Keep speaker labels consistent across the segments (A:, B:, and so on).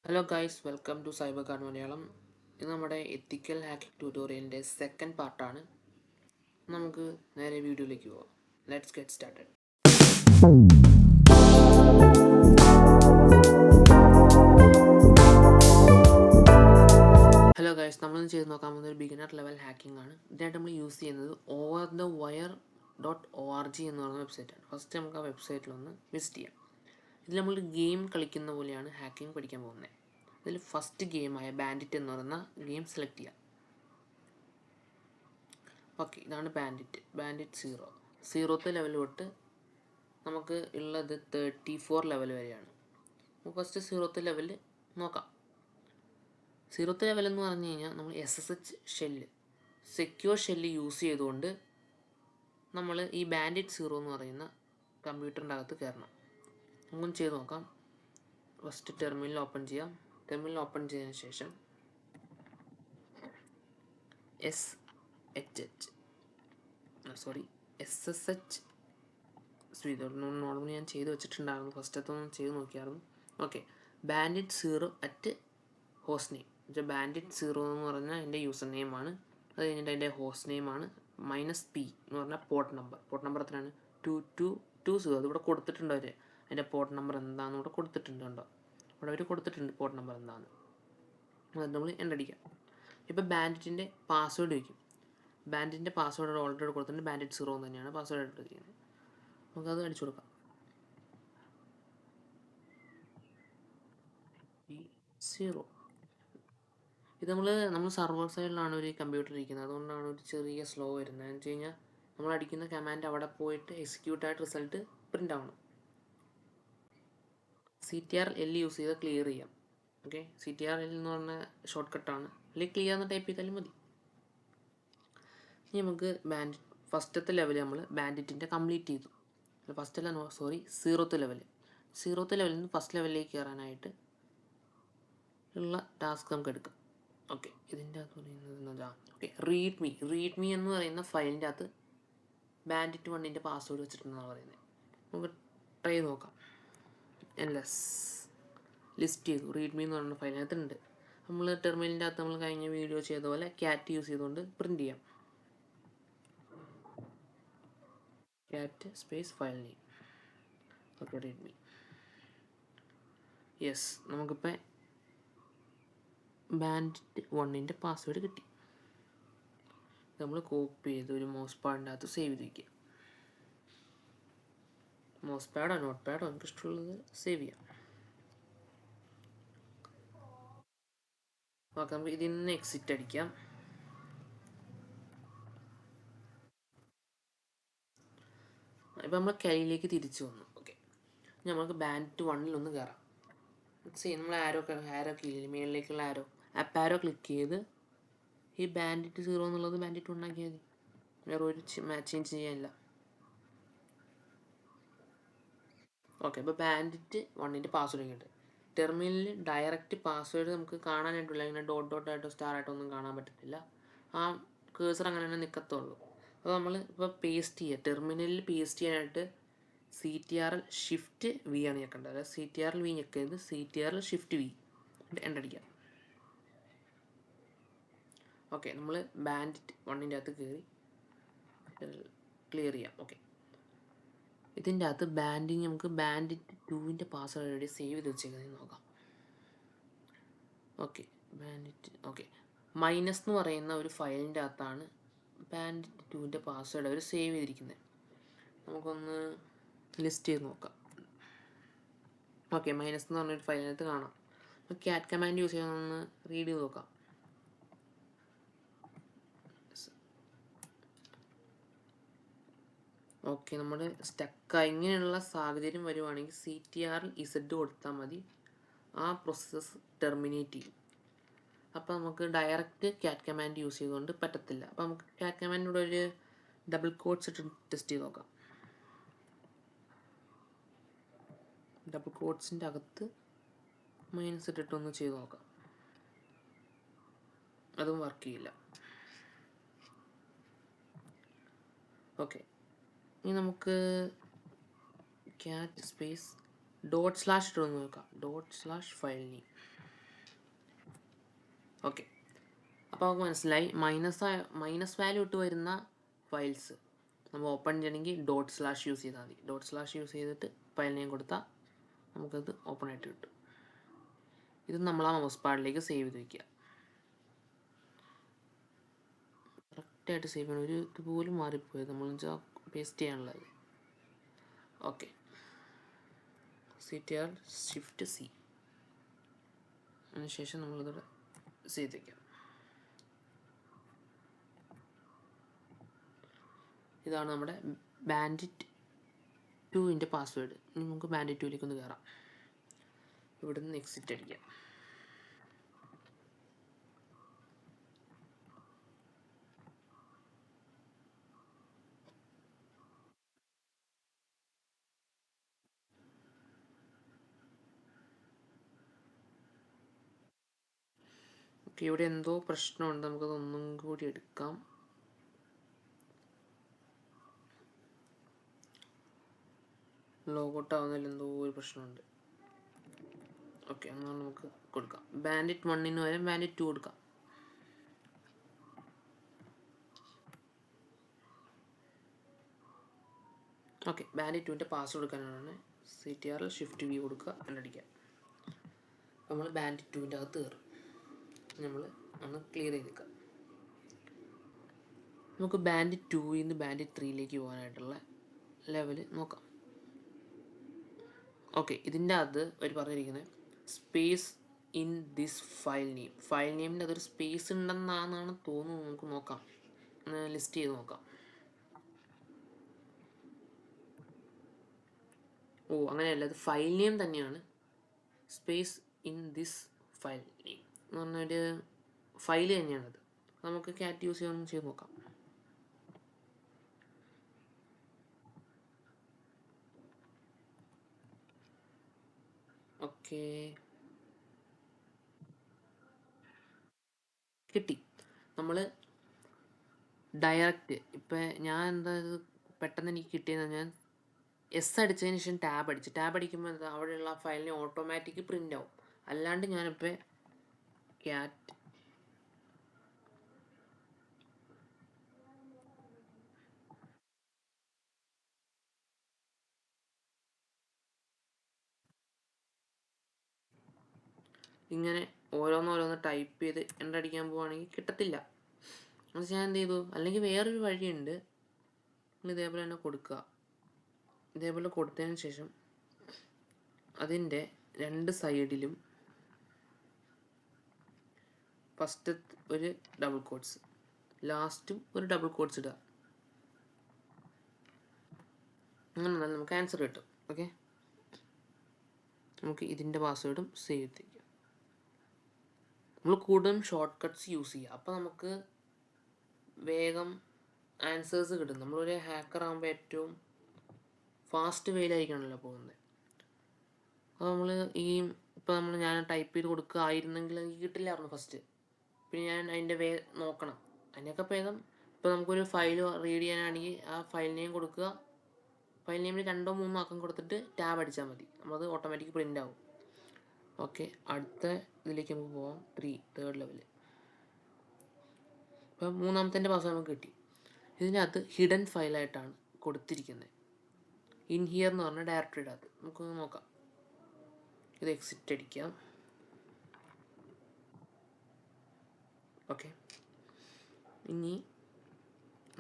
A: Hello guys, welcome to cyber card Malayalam. ഇത് നമ്മുടെ എത്തിക്കൽ hacking ട്യൂട്ടോറിയലിൻ്റെ second പാർട്ടാണ്. നമുക്ക് നേരെ വീഡിയോയിലേക്ക് പോവാം. Let's get started. Hello guys, നമ്മളിന്ന് ചെയ്ത് നോക്കാൻ പോകുന്നത് ഒരു ബിഗിനർ ലെവൽ ഹാക്കിംഗ് ആണ്. ഇതിനായിട്ട് നമ്മൾ യൂസ് ചെയ്യുന്നത് overthewire.org എന്ന് പറയുന്ന വെബ്സൈറ്റാണ്. ഫസ്റ്റ് നമുക്ക് ആ വെബ്സൈറ്റിലൊന്ന് വിസിറ്റ് ചെയ്യാം. ഇതിൽ നമ്മൾ ഗെയിം കളിക്കുന്ന പോലെയാണ് ഹാക്കിംഗ് പഠിക്കാൻ പോകുന്നത്. ഇതിൽ ഫസ്റ്റ് ഗെയിമായ ബാൻഡിറ്റ് എന്ന് പറയുന്ന ഗെയിം സെലക്ട് ചെയ്യാം. ഓക്കെ, ഇതാണ് ബാൻഡിറ്റ് 0ത്തെ ലെവൽ തൊട്ട് നമുക്ക് ഉള്ളത് 34 ലെവൽ വരെയാണ്. നമുക്ക് ഫസ്റ്റ് 0ത്തെ ലെവൽ നോക്കാം. 0ത്തെ ലെവൽ എന്ന് പറഞ്ഞു കഴിഞ്ഞാൽ നമ്മൾ SSH shell, secure shell use ചെയ്തുകൊണ്ട് നമ്മൾ ഈ ബാൻഡിറ്റ് 0 എന്ന് പറയുന്ന കമ്പ്യൂട്ടറിൻ്റെ അകത്ത് കയറണം. നമുക്കൊന്ന് ചെയ്ത് നോക്കാം. ഫസ്റ്റ് ടെർമിനൽ ഓപ്പൺ ചെയ്യാം. ടെർമിനൽ ഓപ്പൺ ചെയ്തതിന് ശേഷം SSH നോർമലി ഞാൻ ചെയ്ത് വെച്ചിട്ടുണ്ടായിരുന്നു. ഫസ്റ്റത്തൊന്നും ചെയ്ത് നോക്കിയായിരുന്നു. Okay, bandit 0 host name. Bandit 0 എന്ന് പറഞ്ഞാൽ എൻ്റെ യൂസർ നെയിമാണ്. അത് കഴിഞ്ഞിട്ട് എൻ്റെ ഹോസ്റ്റ് നെയിമാണ് -p എന്ന് പറഞ്ഞാൽ പോർട്ട് നമ്പർ എത്രയാണ്? 2220. അതിവിടെ കൊടുത്തിട്ടുണ്ട് അവർ. അതിൻ്റെ പോർട്ട് നമ്പർ എന്താണെന്ന് ഇവിടെ കൊടുത്തിട്ടുണ്ട്. കണ്ടോ, ഇവിടെ അവർ കൊടുത്തിട്ടുണ്ട് പോർട്ട് നമ്പർ എന്താണെന്ന്. അത് നമ്മൾ എൻ്റർ. ഇപ്പോൾ ബാൻഡിറ്റിൻ്റെ പാസ്വേഡ് വയ്ക്കും. ബാൻഡിറ്റിൻ്റെ പാസ്വേഡ് ഓൾറെഡി കൊടുത്തിട്ടുണ്ട്. ബാൻഡിറ്റ് 0 തന്നെയാണ് പാസ്വേഡ് എടുത്തിരിക്കുന്നത്. നമുക്കത് അടിച്ചു കൊടുക്കാം. 0. ഇത് നമ്മൾ സർവർ സൈഡിലാണ് ഒരു കമ്പ്യൂട്ടർ ഇരിക്കുന്നത്. അതുകൊണ്ടാണ് ഒരു ചെറിയ സ്ലോ വരുന്നത്. എന്ന് വെച്ച് കഴിഞ്ഞാൽ നമ്മൾ അടിക്കുന്ന കമാൻഡ് അവിടെ പോയിട്ട് എക്സിക്യൂട്ട് ആയിട്ട് റിസൾട്ട് പ്രിൻ്റ് ആവണം. CTRL യൂസ് ചെയ്ത് ക്ലിയർ ചെയ്യാം. ഓക്കെ, CTRL എന്ന് പറഞ്ഞ ഷോർട്ട് കട്ടാണ്. അല്ലെങ്കിൽ ക്ലിയർ എന്ന് ടൈപ്പ് ചെയ്താലും മതി. ഇനി നമുക്ക് ഫസ്റ്റത്തെ ലെവൽ നമ്മൾ ബാൻഡിറ്റിൻ്റെ കംപ്ലീറ്റ് ചെയ്തു. ഫസ്റ്റ് അല്ല, 0ത്തെ ലെവൽ. 0ത്തെ ലെവലിൽ നിന്ന് ഫസ്റ്റ് ലെവലിലേക്ക് കയറാനായിട്ട് ഉള്ള ടാസ്ക് നമുക്ക് എടുക്കാം. ഓക്കെ, ഇതിൻ്റെ അകത്ത് പറയുന്നത് ഓക്കെ, റീഡ്മി എന്ന് പറയുന്ന ഫയലിൻ്റെ അകത്ത് ബാൻഡിറ്റ് 1ൻ്റെ പാസ്വേഡ് വെച്ചിട്ടുണ്ടെന്നാണ് പറയുന്നത്. നമുക്ക് ട്രൈ ചെയ്ത് നോക്കാം. ലിസ്റ്റ് ചെയ്തു. റീഡ്മി എന്ന് പറയുന്ന ഫയലിനകത്തുണ്ട്. നമ്മൾ ടെർമിനലിൻ്റെ അകത്ത് നമ്മൾ കഴിഞ്ഞ വീഡിയോ ചെയ്ത പോലെ ക്യാറ്റ് യൂസ് ചെയ്തുകൊണ്ട് പ്രിൻ്റ് ചെയ്യാം. Cat space file name. Okay, readme. Yes, നമുക്കിപ്പോൾ ബാൻഡിറ്റ് 1ൻ്റെ പാസ്വേഡ് കിട്ടി. നമ്മൾ കോപ്പി ചെയ്ത് ഒരു മൗസ് പാഡിൻ്റെ അകത്ത് സേവ് ചെയ്ത് വയ്ക്കുക. മൗസ് പാഡോ നോട്ട് പാഡോ നമുക്ക് ഇഷ്ടമുള്ളത് സേവ് ചെയ്യാം. ഓക്കെ, നമുക്ക് ഇതിൽ നിന്ന് എക്സിറ്റ് അടിക്കാം. ഇപ്പം നമ്മൾ കയ്യിലേക്ക് തിരിച്ചു വന്നു. ഓക്കെ, നമുക്ക് ബാൻഡിറ്റ് 1ൽ ഒന്ന് കയറാം. നമ്മൾ ആരോ കീഴിൽ മേളിലേക്കുള്ള ആപ്പ് ആരോ ക്ലിക്ക് ചെയ്ത് ഈ ബാൻഡിറ്റ് 0 എന്നുള്ളത് ബാൻഡിറ്റ് 1 ആക്കിയാൽ മതി. വേറെ ഒരു ചേഞ്ച് ചെയ്യാനില്ല. ഓക്കെ, ഇപ്പോൾ ബാൻഡിറ്റ് 1ൻ്റെ പാസ്വേഡ് കിട്ടും. ടെർമിനലിൽ ഡയറക്റ്റ് പാസ്വേഡ് നമുക്ക് കാണാനായിട്ടില്ല. ഇങ്ങനെ ഡോട്ടായിട്ടോ സ്റ്റാറായിട്ടോ ഒന്നും കാണാൻ പറ്റത്തില്ല. ആ കേഴ്സർ അങ്ങനെ തന്നെ നിൽക്കത്തുള്ളൂ. അപ്പോൾ നമ്മൾ ഇപ്പോൾ പേസ്റ്റ് ചെയ്യുക. ടെർമിനലിൽ പേസ്റ്റ് ചെയ്യാനായിട്ട് CTRL-SHIFT-V ആണ് ഞെക്കേണ്ടത്. അതായത് CTRL-V ഞെക്കരുത്, CTRL-SHIFT-V എൻ്റർ അടിക്കാം. ഓക്കെ, നമ്മൾ ബാൻഡിറ്റ് 1ൻ്റെ അകത്ത് കയറി ക്ലിയർ ചെയ്യാം. ഓക്കെ, ഇതിൻ്റെ അകത്ത് നമുക്ക് ബാൻഡിറ്റ് 2ൻ്റെ പാസ്വേഡ് എവിടെ സേവ് ചെയ്ത് വെച്ചേക്കുന്നത് നോക്കാം. ഓക്കെ, മൈനസ് എന്ന് പറയുന്ന ഒരു ഫയലിൻ്റെ അകത്താണ് ബാൻഡിറ്റ് 2ൻ്റെ പാസ്വേഡ് അവർ സേവ് ചെയ്തിരിക്കുന്നത്. നമുക്കൊന്ന് ലിസ്റ്റ് ചെയ്ത് നോക്കാം. ഓക്കെ, മൈനസ് എന്ന് പറഞ്ഞൊരു ഫയലിനകത്ത് കാണാം. ക്യാറ്റ് കമാൻഡ് യൂസ് ചെയ്യാനൊന്ന് റീഡ് ചെയ്ത് നോക്കാം. ഓക്കെ, നമ്മൾ സ്റ്റക്കായി ഇങ്ങനെയുള്ള സാഹചര്യം വരുവാണെങ്കിൽ CTRL-Z കൊടുത്താൽ മതി. ആ പ്രോസസ്സ് ടെർമിനേറ്റ് ചെയ്യും. അപ്പോൾ നമുക്ക് ഡയറക്റ്റ് ക്യാറ്റ് കമാൻഡ് യൂസ് ചെയ്തുകൊണ്ട് പറ്റത്തില്ല. അപ്പോൾ നമുക്ക് ക്യാറ്റ് കമാൻഡിലൂടെ ഒരു ഡബിൾ കോട്ട്സ് ഇട്ട് ടെസ്റ്റ് ചെയ്ത് നോക്കാം. ഡബിൾ കോട്ട്സിൻ്റെ അകത്ത് മൈനസ് ഇട്ടിട്ടൊന്ന് ചെയ്ത് നോക്കാം. അതും വർക്ക് ചെയ്യില്ല. ഓക്കെ, ഇനി നമുക്ക് ക്യാറ്റ് സ്പേസ് // ഇട്ടൊന്ന് നോക്കാം. // ഫയൽ നെയിം. ഓക്കെ, അപ്പോൾ നമുക്ക് മനസ്സിലായി മൈനസ് വാല്യൂ ഇട്ട് വരുന്ന ഫയൽസ് നമ്മൾ ഓപ്പൺ ചെയ്യണമെങ്കിൽ // യൂസ് ചെയ്താൽ മതി. // യൂസ് ചെയ്തിട്ട് ഫയൽ നെയിം കൊടുത്താൽ നമുക്കത് ഓപ്പൺ ആയിട്ട് കിട്ടും. ഇത് നമ്മൾ ആ മൗസ് പാഡിലേക്ക് സേവ് ചെയ്ത് വയ്ക്കുക. കറക്റ്റായിട്ട് സേവ് ചെയ്യണം. ഒരു ഇതുപോലും മാറിപ്പോയത് നമ്മൾ പേസ്റ്റ് ചെയ്യാനുള്ളത്. ഓക്കെ, CTRL Shift C, അതിനുശേഷം നമ്മളിതോടെ സേവ് ചെയ്ത് വയ്ക്കാം. ഇതാണ് നമ്മുടെ ബാൻഡിറ്റ് 2ൻ്റെ പാസ്വേഡ്. ഇനി നമുക്ക് ബാൻഡിറ്റ് 2ലേക്ക് ഒന്ന് കയറാം. ഇവിടെ നിന്ന് എക്സിറ്റ് അടിക്കാം. ഓക്കെ, ഇവിടെ എന്തോ പ്രശ്നമുണ്ട്. നമുക്കതൊന്നും കൂടി എടുക്കാം. ലോഗൗട്ട് ആവുന്നതിൽ എന്തോ ഒരു പ്രശ്നമുണ്ട്. ഓക്കെ, എന്നാൽ നമുക്ക് കൊടുക്കാം. ബാൻഡിറ്റ് 1ന് പകരം ബാൻഡിറ്റ് 2 കൊടുക്കാം. ഓക്കെ, ബാൻഡിറ്റ് 2ൻ്റെ പാസ്വേഡ് കൊടുക്കാനാണ് CTRL Shift V കൊടുക്കുക, എന്നടിക്കുക. നമ്മൾ ബാൻഡിറ്റ് 2ൻ്റെ അകത്ത് കയറും. നമ്മൾ ഒന്ന് ക്ലിയർ ചെയ്തേക്കാം. നമുക്ക് ബാൻഡിറ്റ് 2ൽ നിന്ന് ബാൻഡിറ്റ് 3ലേക്ക് പോകാനായിട്ടുള്ള ലെവൽ നോക്കാം. ഓക്കെ, ഇതിൻ്റെ അകത്ത് ഒരു പറഞ്ഞിരിക്കുന്നത് സ്പേസ് ഇൻ ദിസ് ഫയൽ നെയിമിൻ്റെ അതൊരു സ്പേസ് ഉണ്ടെന്നാണ് തോന്നുന്നു. നമുക്ക് നോക്കാം, ലിസ്റ്റ് ചെയ്ത് നോക്കാം. ഓ, അങ്ങനെയല്ല, അത് ഫയൽ നെയിം തന്നെയാണ്. Space in this file name എന്ന് പറഞ്ഞൊരു ഫയൽ തന്നെയാണത്. നമുക്ക് ക്യാറ്റ് യൂസ് ചെയ്യാൻ ചെയ്ത് നോക്കാം. ഓക്കെ, കിട്ടി. നമ്മൾ ഡയറക്റ്റ് ഇപ്പം ഞാൻ എന്താ പെട്ടെന്ന് എനിക്ക് കിട്ടിയെന്ന് ഞാൻ എസ് അടിച്ചതിന് ശേഷം ടാബ് അടിക്കുമ്പോൾ എന്താ അവിടെയുള്ള ഫയലിനെ ഓട്ടോമാറ്റിക് പ്രിൻ്റ് ആവും. അല്ലാണ്ട് ഞാനിപ്പോൾ ക്യാറ്റ് ഇങ്ങനെ ഓരോന്നോരോന്ന് ടൈപ്പ് ചെയ്ത് എൻ്റർ അടിക്കാൻ പോവുകയാണെങ്കിൽ കിട്ടത്തില്ല. അത് ഞാൻ എന്ത് ചെയ്തു, അല്ലെങ്കിൽ വേറൊരു വഴിയുണ്ട്. ഇതേപോലെ തന്നെ കൊടുക്കുക. ഇതേപോലെ കൊടുത്തതിന് ശേഷം അതിൻ്റെ 2 സൈഡിലും ഫസ്റ്റ് ഒരു ഡബിൾ കോട്ട്സ്, ലാസ്റ്റും ഒരു ഡബിൾ കോട്ട്സ് ഇടുക. അങ്ങനെ നമുക്ക് ആൻസർ കിട്ടും. ഓക്കെ, നമുക്ക് ഇതിൻ്റെ പാസ്വേഡും സേവ് ചെയ്തിരിക്കാം. നമ്മൾ കൂടുതലും ഷോർട്ട് കട്ട്സ് യൂസ് ചെയ്യുക. അപ്പോൾ നമുക്ക് വേഗം ആൻസേഴ്സ് കിട്ടും. നമ്മളൊരു ഹാക്കർ ആകുമ്പോൾ ഏറ്റവും ഫാസ്റ്റ് വേയിലായിരിക്കണമല്ലോ പോകുന്നത്. അപ്പോൾ നമ്മൾ ഇപ്പോൾ ഞാൻ ടൈപ്പ് ചെയ്ത് കൊടുക്കുകയായിരുന്നെങ്കിൽ എനിക്ക് കിട്ടില്ലായിരുന്നു ഫസ്റ്റ്. പിന്നെ ഞാൻ അതിൻ്റെ നോക്കണം. അതിനൊക്കെ ഭേദം ഇപ്പോൾ നമുക്കൊരു ഫയൽ റീഡ് ചെയ്യാനാണെങ്കിൽ ആ ഫയൽ നെയിം കൊടുക്കുക. ഫയൽ നെയിമിൽ 2 or 3 അക്കം കൊടുത്തിട്ട് ടാബ് അടിച്ചാൽ മതി. നമ്മളത് ഓട്ടോമാറ്റിക് പ്രിൻ്റ് ആവും. ഓക്കെ, അടുത്ത ഇതിലേക്ക് നമുക്ക് പോകാം. Third level. ഇപ്പോൾ 3ാമത്തെ പാസ്വേഡ് നമുക്ക് കിട്ടി. ഇതിനകത്ത് ഹിഡൻ ഫയലായിട്ടാണ് കൊടുത്തിരിക്കുന്നത്. ഇൻ ഹിയർ എന്ന് പറഞ്ഞ ഡയറക്ടറിയുടെ അകത്ത് നമുക്കൊന്ന് നോക്കാം. ഇത് എക്സിറ്റ് അടിക്കാം. ഓക്കെ, ഇനി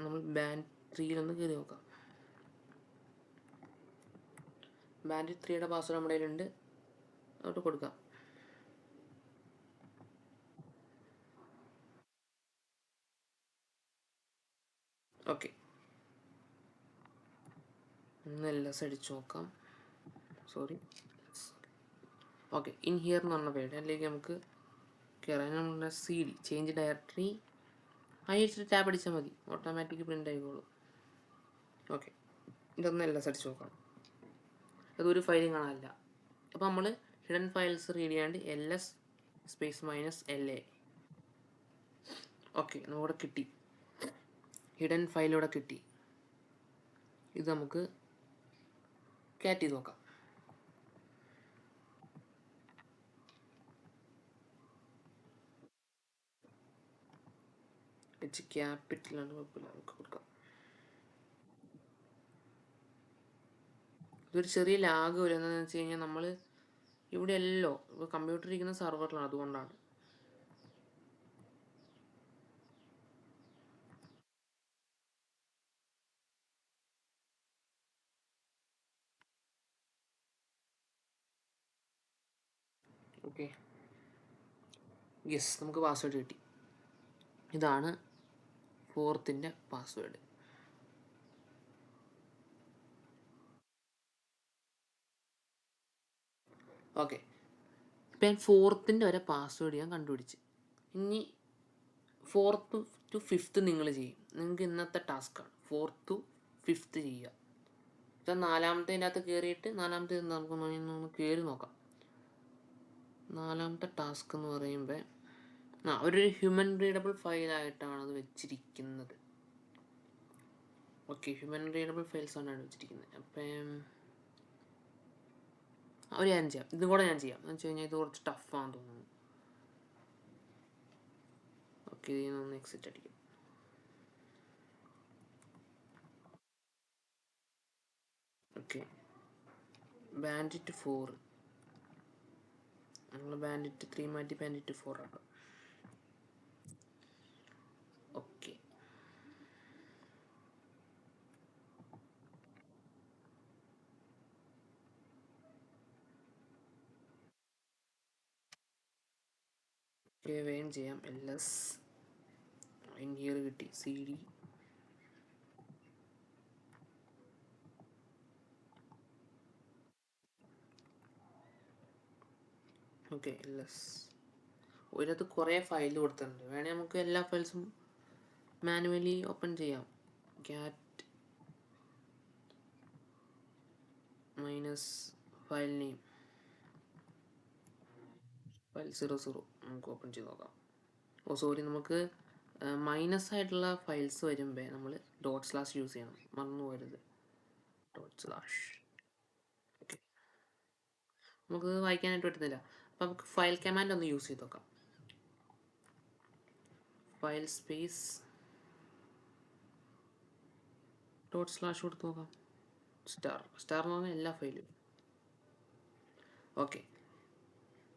A: നമ്മൾ ബാൻഡ് 3 കയറി നോക്കാം. ബാൻഡ് 3യുടെ പാസ്വേഡ് നമ്മുടെ കയ്യിലുണ്ട്, അതോട്ട് കൊടുക്കാം. ഓക്കെ, ഒന്ന് LS അടിച്ച് നോക്കാം. സോറി. ഓക്കെ, ഇൻ ഹിയർ എന്ന് പറഞ്ഞ പേര് അതിലേക്ക് നമുക്ക് കയറാൻ നമ്മുടെ CD ചേഞ്ച് ഡയറക്ടറി അയച്ചിട്ട് ടാബ് അടിച്ചാൽ മതി, ഓട്ടോമാറ്റിക് പ്രിൻ്റ് ആയിക്കോളും. ഓക്കെ, ഇതൊന്ന് LS അടിച്ച് നോക്കാം. അതൊരു ഫയലും കാണാനില്ല. അപ്പോൾ നമ്മൾ ഹിഡൻ ഫയൽസ് റീഡ് ചെയ്യാണ്ട് LS -LA. ഓക്കെ, നമുക്കിവിടെ കിട്ടി. ഹിഡൻ ഫയലിവിടെ കിട്ടി. ഇത് നമുക്ക് ക്യാറ്റ് ചെയ്ത് നോക്കാം. എച്ച് ക്യാപിറ്റലാണ്, കുഴപ്പമില്ല, നമുക്ക് കൊടുക്കാം. ഇതൊരു ചെറിയ ലാഗ് വരുന്നതെന്ന് വെച്ച് കഴിഞ്ഞാൽ നമ്മൾ ഇവിടെ അല്ലല്ലോ, ഇപ്പോൾ കമ്പ്യൂട്ടർ ഇരിക്കുന്ന സെർവറിലാണ്, അതുകൊണ്ടാണ്. ഓക്കെ, യെസ്, നമുക്ക് പാസ്വേഡ് കിട്ടി. ഇതാണ് 4th പാസ്വേഡ്. ഓക്കെ, ഇപ്പം ഞാൻ 4th വരെ പാസ്വേഡ് ഞാൻ കണ്ടുപിടിച്ച്. ഇനി 4th to 5th നിങ്ങൾ ചെയ്യും. നിങ്ങൾക്ക് ഇന്നത്തെ ടാസ്ക്കാണ് 4th to 5th ചെയ്യുക. ഇപ്പം 4ാമത്തേതിൻ്റെ അകത്ത് കയറിയിട്ട് 4ാമത്തെ നമുക്ക് കയറി നോക്കാം. 4ാമത്തെ ടാസ്ക് എന്ന് പറയുമ്പോൾ ഒരു ഹ്യൂമൻ റീഡബിൾ ഫയലായിട്ടാണ് അത് വെച്ചിരിക്കുന്നത്. ഓക്കെ, ഹ്യൂമൻ റീഡബിൾ ഫയൽസാണ് വെച്ചിരിക്കുന്നത്. അപ്പം ഞാൻ ചെയ്യാം, ഇതും കൂടെ ഞാൻ ചെയ്യാം. എന്ന് വെച്ച് കഴിഞ്ഞാൽ ഇത് കുറച്ച് ടഫാണെന്ന് തോന്നുന്നു. ഓക്കെ, ഇതിനൊന്ന് എക്സിറ്റ് അടിക്കും. ഓക്കെ, ബാൻഡിറ്റ് 4, നമ്മൾ ബാൻഡിറ്റ് 3 മാറ്റി ബാൻഡിറ്റ് 4 ആണ്. ഓക്കെ, വേഗം ചെയ്യാം. LS ഇയർ കിട്ടി, CD ഓക്കെ. LS ഒരിടത്ത് കുറേ ഫയൽ കൊടുത്തിട്ടുണ്ട്, വേണമെങ്കിൽ നമുക്ക് എല്ലാ ഫയൽസും മാനുവലി ഓപ്പൺ ചെയ്യാം. Cat minus file name file 00 നമുക്ക് ഓപ്പൺ ചെയ്ത് നോക്കാം. സോറി, നമുക്ക് മൈനസ് ആയിട്ടുള്ള ഫയൽസ് വരുമ്പോൾ നമ്മൾ // യൂസ് ചെയ്യണം, മറന്നു പോകരുത്. // ഓക്കെ, നമുക്ക് വായിക്കാനായിട്ട് പറ്റുന്നില്ല. അപ്പം നമുക്ക് ഫയൽ കമാൻഡ് ഒന്ന് യൂസ് ചെയ്ത് നോക്കാം. ഫയൽ സ്പേസ് // കൊടുത്ത് നോക്കാം. സ്റ്റാർ എന്ന് പറഞ്ഞാൽ എല്ലാ ഫയലും. ഓക്കെ,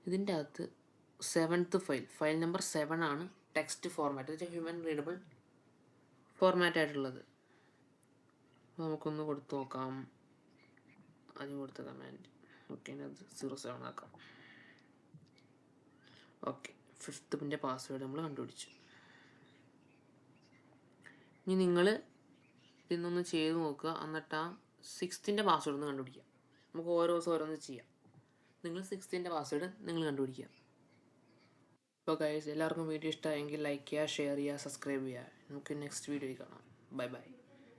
A: ഇതിൻ്റെ അകത്ത് 7th ഫയൽ നമ്പർ 7 ആണ് ടെക്സ്റ്റ് ഫോർമാറ്റ്, എന്ന് വെച്ചാൽ ഹ്യൂമൻ റീഡബിൾ ഫോർമാറ്റ് ആയിട്ടുള്ളത്. നമുക്കൊന്ന് കൊടുത്ത് നോക്കാം. അതിന് കൊടുത്ത കമാൻഡ് ഓക്കെ, അത് 07 ആക്കാം. ഓക്കെ, 5th പാസ്വേഡ് നമ്മൾ കണ്ടുപിടിച്ചു. ഇനി നിങ്ങൾ ഇതൊന്ന് ചെയ്ത് നോക്കുക, എന്നിട്ട് ആ 6th പാസ്വേഡ് ഒന്ന് കണ്ടുപിടിക്കുക. നമുക്ക് ഓരോ ദിവസം ഓരോന്ന് ചെയ്യാം. നിങ്ങൾ 6th പാസ്വേഡ് നിങ്ങൾ കണ്ടുപിടിക്കുക. അപ്പോൾ ഗൈസ്, എല്ലാവർക്കും വീഡിയോ ഇഷ്ടമായെങ്കിൽ ലൈക്ക് ചെയ്യുക, ഷെയർ ചെയ്യുക, സബ്സ്ക്രൈബ് ചെയ്യുക. നമുക്ക് നെക്സ്റ്റ് വീഡിയോയിൽ കാണാം. Bye bye.